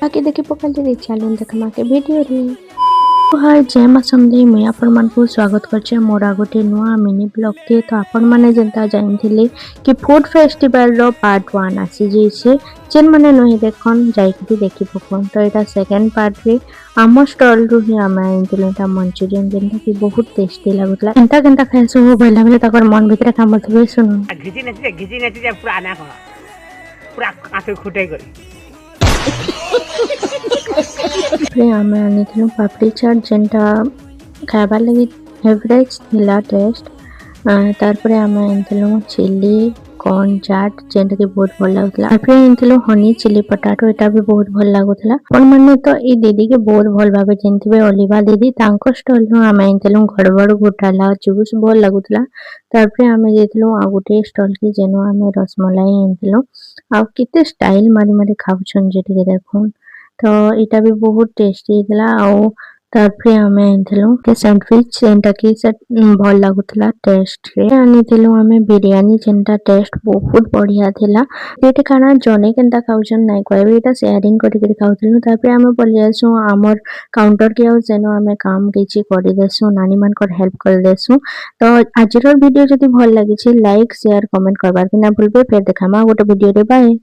बाकी देखि पकड़े चलून देखमा के वीडियो रे। हाय जय मां समझे मुई आपण मानकु स्वागत करछे मोरा गोटे नुआ मिनी ब्लॉग के। तो आपण माने जनता जानथिले कि फूड फेस्टिवल रो पार्ट 1 आसी जैसे जेन माने नही देखन जाइकि देखि पकन। तो एटा सेकंड पार्ट रे आम स्टॉल रु ही आमे आइनतिलेटा मंचूरियन जेनटा कि बहुत टेस्टी लागुतला। एंता केनता खाइसु बोला बेले तकर मन भितरे काम थबे सुनु घिची नेची पूरा आना कोन पूरा आंख खुटे करी आमे आनिथिलु पापड़ी चाट जेनटा खाइबार लगी एवरेज थिला टेस्ट। तारपरे आमे आनिथिलु चिली कॉर्न चाट जेनटा कि बहुत भल लागुतला। तारपरे आनिथिलु हनी चिली पोटैटो एटा भी बहुत भल लागुतला। अपन माने तो ई दीदी के बहुत भल भाबे जेनथिबे ओलिवा दीदी तांको स्टॉल नु आमे आनिथिलु गड़बड़ घोटाला जूस भल लागुतला। तारपरे आमे जेथिलु आ गुटे स्टॉल की जेनो आमे रसमलाई आनिथिलु आ केते स्टाइल मारी मारी खाउछन जेटी के देखुन। तो इटा भी बहुत टेस्टी थिला। आउ तारपरे आमे आनिथिलु के सैंडविच जेनटा कि भल लागुतला टेस्ट रे। आनिथिलु आमे बिरयानी जेनटा टेस्ट बहुत बढ़िया थिला। एटे खाना जने केनता खाउछन नाइ कहबे एटा शेयरिंग करि करि खाउथिलु। तारपरे आमे पलि आसु आमर काउंटर के आउ जेनो आमे काम किछि करि देसु नानी मानकर हेल्प कर देसु। तो आजिर वीडियो जदि भल लागिछि लाइक शेयर कमेंट करबार कि ना भूलबे। फेर देखामा गोटे वीडियो रे बाय।